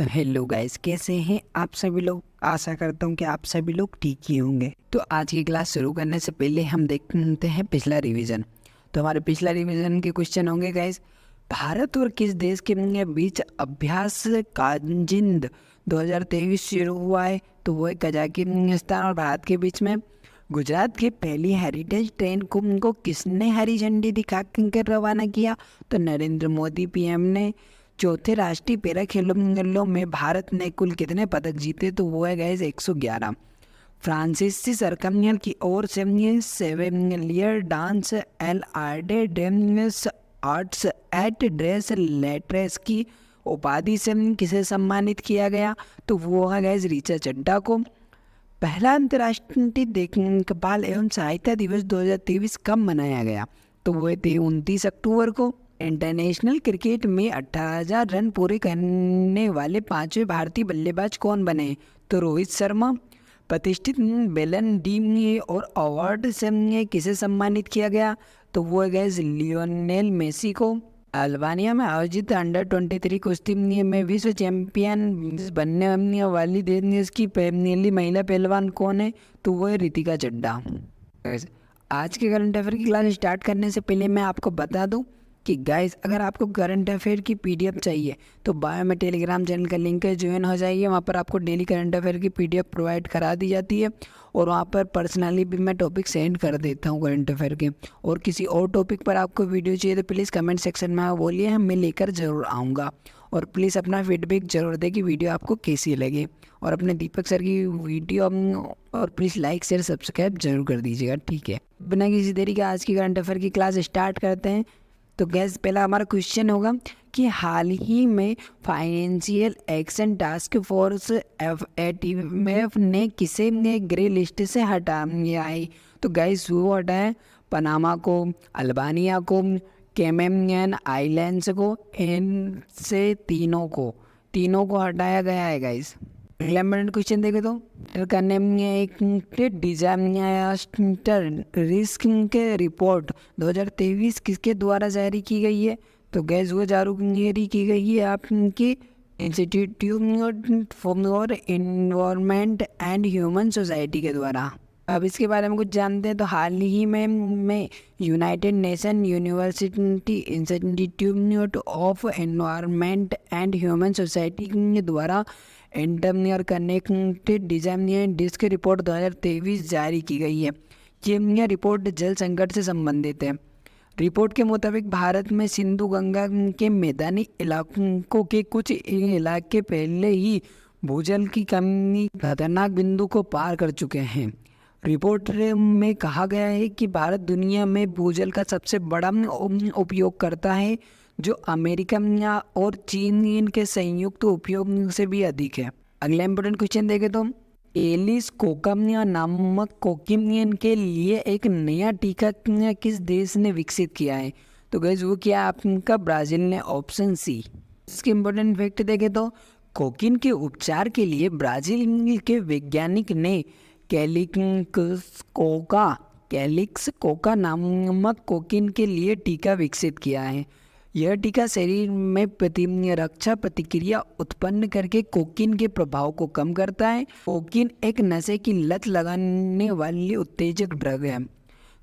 तो hello guys, कैसे हैं आप सभी लोग। आशा करता हूँ कि आप सभी लोग ठीक ही होंगे। तो आज की क्लास शुरू करने से पहले हम देखते हैं पिछला रिवीजन। तो हमारे पिछला रिवीजन के क्वेश्चन होंगे गाइस, भारत और किस देश के बीच अभ्यास काजिंद 2023 शुरू हुआ है। तो वो है कजाकिस्तान और भारत के बीच में। गुजरात की पहली हेरिटेज ट्रेन को किसने हरी झंडी दिखा कर रवाना किया। तो नरेंद्र मोदी पीएम ने। चौथे राष्ट्रीय पैरा खेलों में भारत ने कुल कितने पदक जीते। तो वो है गाइस 111। फ्रांसीसी सरकार की ओर से सेवेलियर डांस एल आर्डे डेम्स आर्ट्स एट ड्रेस लेट्रेस की उपाधि से किसे सम्मानित किया गया। तो वो है गाइस ऋचा चड्ढा को। पहला अंतर्राष्ट्रीय देखभाल एवं सहायता दिवस 2023 कब मनाया गया। तो वो थे 29 अक्टूबर को। इंटरनेशनल क्रिकेट में 18,000 रन पूरे करने वाले पांचवें भारतीय बल्लेबाज कौन बने। तो रोहित शर्मा। प्रतिष्ठित बेलन डी और अवार्ड से किसे सम्मानित किया गया। तो वो है लियोनेल मेसी को। अल्बानिया में आयोजित अंडर 23 कुश्ती में विश्व चैंपियन बनने वाली देश की पहली महिला पहलवान कौन है। तो वो है रितिका चड्ढा। आज के करंट अफेयर की क्लास स्टार्ट करने से पहले मैं आपको बता दूं कि गाइस, अगर आपको करंट अफेयर की पीडीएफ चाहिए तो बायो में टेलीग्राम चैनल का लिंक है, ज्वाइन हो जाइए। वहाँ पर आपको डेली करंट अफेयर की पीडीएफ प्रोवाइड करा दी जाती है और वहाँ पर पर्सनली भी मैं टॉपिक सेंड कर देता हूँ करंट अफेयर के। और किसी और टॉपिक पर आपको वीडियो चाहिए तो प्लीज़ कमेंट सेक्शन में बोलिए, मैं लेकर ज़रूर आऊँगा। और प्लीज़ अपना फीडबैक जरूर दें कि वीडियो आपको कैसी लगी। और अपने दीपक सर की वीडियो और प्लीज़ लाइक शेयर सब्सक्राइब जरूर कर दीजिएगा, ठीक है। बिना किसी देरी के आज की करंट अफेयर की क्लास स्टार्ट करते हैं। तो गैस, पहला हमारा क्वेश्चन होगा कि हाल ही में financial action task force FATF ने किसे ग्रे लिस्ट से हटाया है। तो गैस, वो हटाया पनामा को, अल्बानिया को, कैमेनियन आइलैंड्स को, इन से तीनों को हटाया गया है गाइस। अगला इम्पोर्टेंट क्वेश्चन देखे तो करने में एक डिजास्टर रिस्क के रिपोर्ट 2023 किसके द्वारा जारी की गई है। तो गैस, वो जारी की गई है आपकी institute for environment and Human Society के द्वारा। अब इसके बारे में कुछ जानते हैं। तो हाल ही में United Nation University Institute of Environment and Human Society के द्वारा internal connected design disk report 2023 जारी की गई है। ये रिपोर्ट जल संकट से संबंधित है। रिपोर्ट के मुताबिक भारत में सिंधु गंगा के मैदानी इलाकों के कुछ इलाके पहले ही भूजल की कमी खतरनाक बिंदु को पार कर चुके हैं। रिपोर्ट में कहा गया है कि भारत दुनिया में भूजल का सबसे बड़ा उपयोग करता है, जो अमेरिका और चीन के संयुक्त उपयोग से भी अधिक है। अगला इम्पोर्टेंट क्वेश्चन देखें तो एलिस कोकाम नामक कोकिन के लिए एक नया टीका किस देश ने विकसित किया है। तो गाइस, वो क्या आपका ब्राजील ने, ऑप्शन सी। इसके इम्पोर्टेंट फैक्ट देखें तो कोकिन के उपचार के लिए ब्राजील के वैज्ञानिक ने कैलिक्स कोका नामक कोकिन के लिए टीका विकसित किया है। यह टीका शरीर में प्रतिरक्षा प्रतिक्रिया उत्पन्न करके कोकिन के प्रभाव को कम करता है। कोकिन एक नशे की लत लगाने वाली उत्तेजक ड्रग है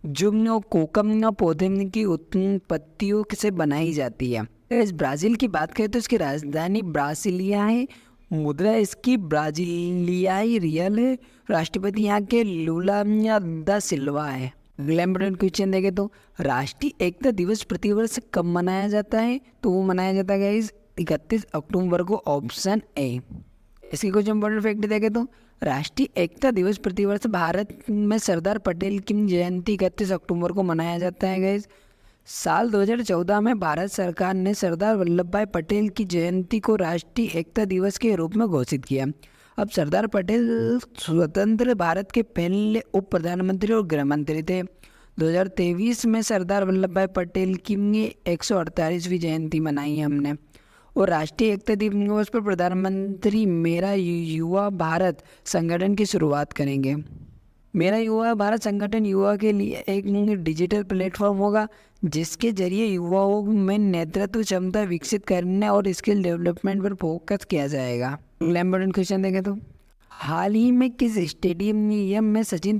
जो कोकम पौधे की उत्पत्तियों से बनाई जाती है। इस ब्राज़ील की बात करें तो इसकी राजधानी ब्रासिलिया है। मुद्रा इसकी ब्राजीलियाई रियल है। राष्ट्रपति यहाँ के लूला दा सिल्वा है। अगला इम्पोर्टेंट क्वेश्चन देखें तो राष्ट्रीय एकता दिवस प्रतिवर्ष कब मनाया जाता है। तो वो मनाया जाता है 31 अक्टूबर को, ऑप्शन ए। इसकी कुछ इम्पोर्टेंट फैक्ट देखें तो राष्ट्रीय एकता दिवस प्रतिवर्ष भारत में सरदार पटेल की जयंती 31 अक्टूबर को मनाया जाता है गाइस। साल 2014 में भारत सरकार ने सरदार वल्लभ भाई पटेल की जयंती को राष्ट्रीय एकता दिवस के रूप में घोषित किया। अब सरदार पटेल स्वतंत्र भारत के पहले उप प्रधानमंत्री और गृह मंत्री थे। 2023 में सरदार वल्लभ भाई पटेल की 148वीं जयंती मनाई है हमने। और राष्ट्रीय एकता दिवस पर प्रधानमंत्री मेरा युवा भारत संगठन की शुरुआत करेंगे। मेरा युवा भारत संगठन युवा के लिए एक डिजिटल प्लेटफॉर्म होगा जिसके जरिए युवाओं में नेतृत्व क्षमता विकसित करने और स्किल डेवलपमेंट पर फोकस किया जाएगा। अगला इम्पोर्टेंट क्वेश्चन देखें तो हाल ही में किस स्टेडियम में सचिन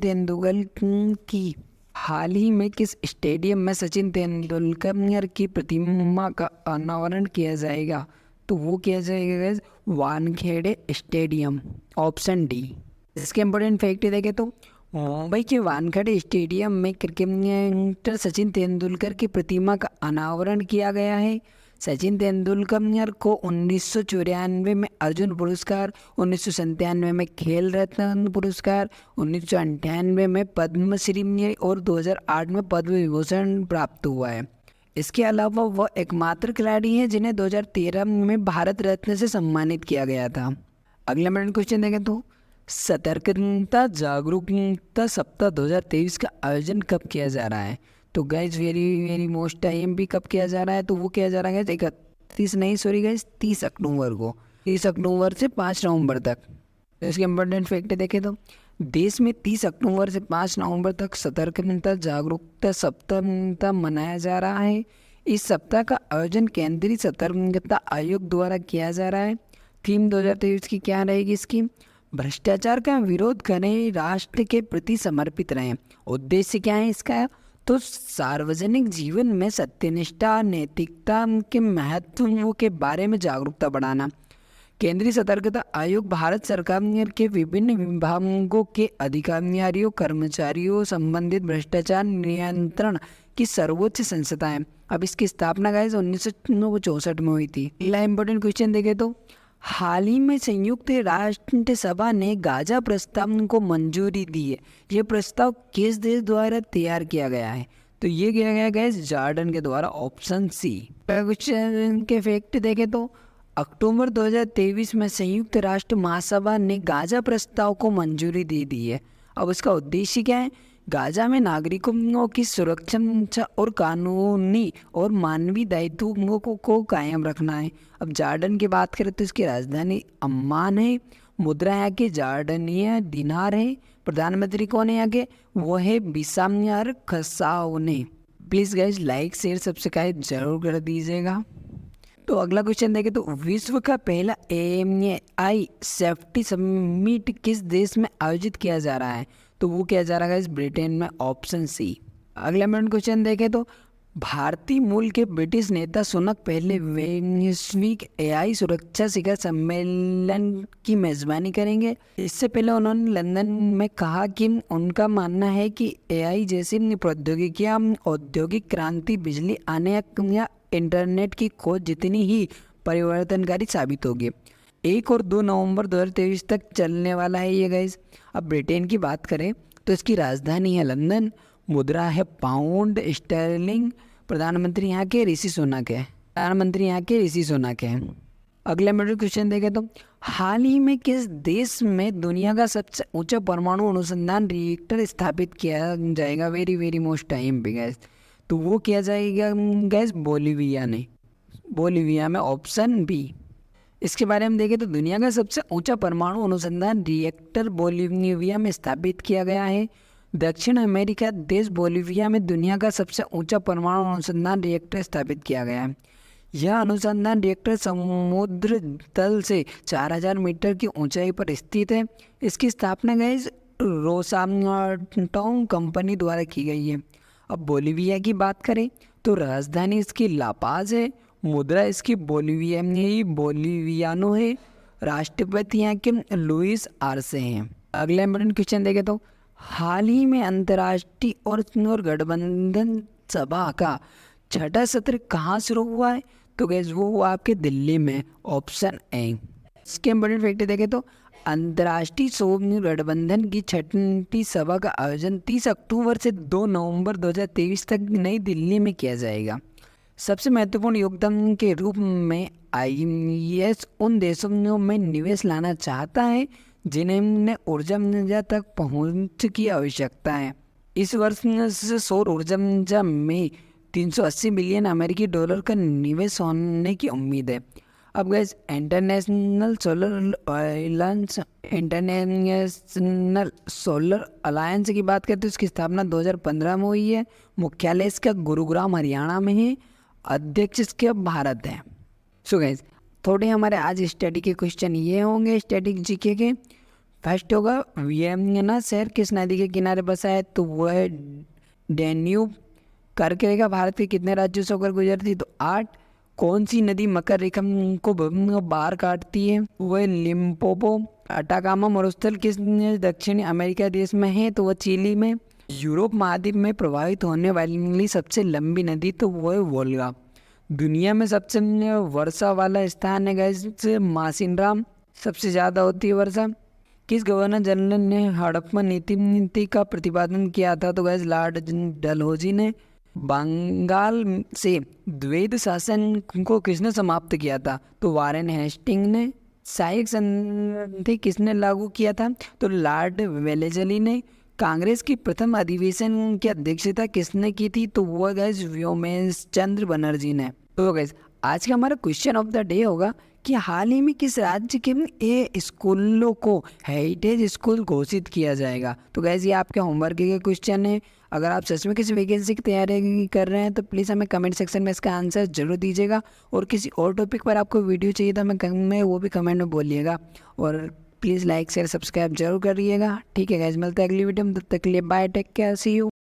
तेंदुलकर की प्रतिमा का अनावरण किया जाएगा? तो वो किया जाएगा वानखेड़े स्टेडियम, ऑप्शन डी। इसके इम्पोर्टेंट फैक्ट देखें तो मुंबई के वानखेड़े स्टेडियम में क्रिकेटर सचिन तेंदुलकर की प्रतिमा का अनावरण किया गया है। सचिन तेंदुलकर को 1994 में अर्जुन पुरस्कार, 1997 में खेल रत्न पुरस्कार, 1998 में पद्मश्री और 2008 में पद्म विभूषण प्राप्त हुआ है। इसके अलावा वह एकमात्र खिलाड़ी हैं जिन्हें 2013 में भारत रत्न से सम्मानित किया गया था। अगला मेरा क्वेश्चन देखें तो सतर्कता जागरूकता सप्ताह 2023 का आयोजन कब किया जा रहा है? तो गाइज वेरी मोस्ट टाइम भी कब किया जा रहा है? तो वो किया जा रहा है 30 अक्टूबर को, 30 अक्टूबर से 5 नवंबर तक। इसके इम्पोर्टेंट फैक्ट देखें तो देश में 30 अक्टूबर से 5 नवंबर तक सतर्कता जागरूकता सप्ताह मनाया जा रहा है। इस सप्ताह का आयोजन केंद्रीय सतर्कता आयोग द्वारा किया जा रहा है। थीम 2023 की क्या रहेगी? इसकी भ्रष्टाचार का विरोध करें, राष्ट्र के प्रति समर्पित रहें। उद्देश्य क्या है इसका? तो सार्वजनिक जीवन में सत्यनिष्ठा नैतिकता के महत्व के बारे में जागरूकता बढ़ाना। केंद्रीय सतर्कता आयोग भारत सरकार के विभिन्न विभागों के अधिकारियों कर्मचारियों संबंधित भ्रष्टाचार नियंत्रण की सर्वोच्च संस्था है। अब इसकी स्थापना गाइस 1964 में हुई थी। अगला इम्पोर्टेंट क्वेश्चन देखें तो हाल ही में संयुक्त राष्ट्र सभा ने गाजा प्रस्ताव को मंजूरी दी है। ये प्रस्ताव किस देश द्वारा तैयार किया गया है? तो ये किया गया गाइस जॉर्डन के द्वारा, ऑप्शन सी। क्वेश्चन के फैक्ट देखें तो अक्टूबर 2023 में संयुक्त राष्ट्र महासभा ने गाजा प्रस्ताव को मंजूरी दे दी है। अब उसका उद्देश्य क्या है? गाजा में नागरिकों की सुरक्षा और कानूनी और मानवीय दायित्वों को कायम रखना है। अब जॉर्डन की बात करें तो इसकी राजधानी अम्मान है। मुद्रा यहाँ के जॉर्डनिया दिनार है। प्रधानमंत्री कौन है यहाँ के? वो है बिसाम्यार खसाओने। Please guys like share subscribe जरूर कर दीजिएगा। तो अगला क्वेश्चन देखें तो विश्व का पहला AMI सेफ्टी समिट किस देश में आयोजित किया जा रहा है? तो वो किया जा रहा है ब्रिटेन में, ऑप्शन सी। अगला मेरा क्वेश्चन देखें तो भारतीय मूल के ब्रिटिश नेता सुनक पहले वैश्विक AI सुरक्षा शिखर सम्मेलन की मेजबानी करेंगे। इससे पहले उन्होंने लंदन में कहा कि उनका मानना है कि AI जैसी प्रौद्योगिकियां औद्योगिक क्रांति, बिजली आने या इंटरनेट की खोज जितनी ही परिवर्तनकारी साबित होगी। 1 और 2 नवंबर 2023 तक चलने वाला है ये गाइस। अब ब्रिटेन की बात करें तो इसकी राजधानी है लंदन, मुद्रा है पाउंड स्टर्लिंग, प्रधानमंत्री यहाँ के ऋषि सुनक है। अगला मेरा क्वेश्चन देखें तो हाल ही में किस देश में दुनिया का सबसे ऊंचा परमाणु अनुसंधान रिएक्टर स्थापित किया जाएगा? वेरी मोस्ट टाइम पे गैस। तो वो किया जाएगा गैस बोलीविया में, ऑप्शन बी। इसके बारे में देखें तो दुनिया का सबसे ऊंचा परमाणु अनुसंधान रिएक्टर बोलीविया में स्थापित किया गया है। दक्षिण अमेरिका देश बोलीविया में दुनिया का सबसे ऊंचा परमाणु अनुसंधान रिएक्टर स्थापित किया गया है। यह अनुसंधान रिएक्टर समुद्र तल से 4000 मीटर की ऊंचाई पर स्थित है। इसकी स्थापना गाइस रोसाटोम कंपनी द्वारा की गई है। अब बोलीविया की बात करें तो राजधानी इसकी लापाज है, मुद्रा इसकी बोलीवियानो है, राष्ट्रपति यहाँ के लुइस आर्से हैं। अगला इम्पोर्टेंट क्वेश्चन देखें तो हाल ही में अंतर्राष्ट्रीय और गठबंधन सभा का 6ठा सत्र कहाँ शुरू हुआ है? तो गैस वो हुआ आपके दिल्ली में, ऑप्शन ए। इसके इम्पोर्टेंट फैक्ट देखें तो अंतर्राष्ट्रीय सौम्य गठबंधन की 6ठी सभा का आयोजन 30 अक्टूबर से 2 नवंबर 2023 तक नई दिल्ली में किया जाएगा। सबसे महत्वपूर्ण योगदान के रूप में IES उन देशों में निवेश लाना चाहता है जिन्हें ऊर्जा तक पहुंच की आवश्यकता है। इस वर्ष से सौर ऊर्जा में 380 बिलियन अमेरिकी डॉलर का निवेश होने की उम्मीद है। अब गैस इंटरनेशनल सोलर अलायंस की बात करते हैं, उसकी स्थापना 2015 में हुई है। मुख्यालय इसका गुरुग्राम हरियाणा में है। अध्यक्ष इसके भारत है। सो गैस थोड़े हमारे आज स्टडी के क्वेश्चन ये होंगे, स्टैटिक जीके के। फर्स्ट होगा वियना शहर किस नदी के किनारे बसा है, तो वो है डैन्यूब। कर्क रेखा भारत के कितने राज्यों से होकर गुजरती, तो 8। कौन सी नदी मकर रेखा को बाहर काटती है, वो है लिम्पोपो। अटाकामा मरुस्थल किस दक्षिणी अमेरिका देश में है, तो वह चिली में। यूरोप महाद्वीप में प्रवाहित होने वाली सबसे लंबी नदी, तो वो है वोल्गा। दुनिया में सबसे वर्षा वाला स्थान है गैस मासिनराम, सबसे ज़्यादा होती है वर्षा। किस गवर्नर जनरल ने हड़प्पा नीति का प्रतिपादन किया था, तो गैस लॉर्ड डलहौजी ने। बंगाल से द्वैध शासन को किसने समाप्त किया था, तो वारेन हेस्टिंग ने। सहायक संधि किसने लागू किया था, तो लॉर्ड वेलेस्ली ने। कांग्रेस की प्रथम अधिवेशन की अध्यक्षता किसने की थी, तो वो गैस व्योमेश चंद्र बनर्जी ने। तो गैस आज का हमारा क्वेश्चन ऑफ द डे होगा कि हाल ही में किस राज्य के ए स्कूलों को हेरिटेज स्कूल घोषित किया जाएगा। तो गैस ये आपके होमवर्क के क्वेश्चन है। अगर आप सच में किसी वैकेंसी की तैयारी कर रहे हैं तो प्लीज़ हमें कमेंट सेक्शन में इसका आंसर जरूर दीजिएगा। और किसी और टॉपिक पर आपको वीडियो चाहिए था मैं वो भी कमेंट में बोलिएगा। और प्लीज़ लाइक शेयर सब्सक्राइब जरूर करिएगा। ठीक है गैस, मिलते हैं अगली वीडियो में, तब तक के लिए bye, take care, see you.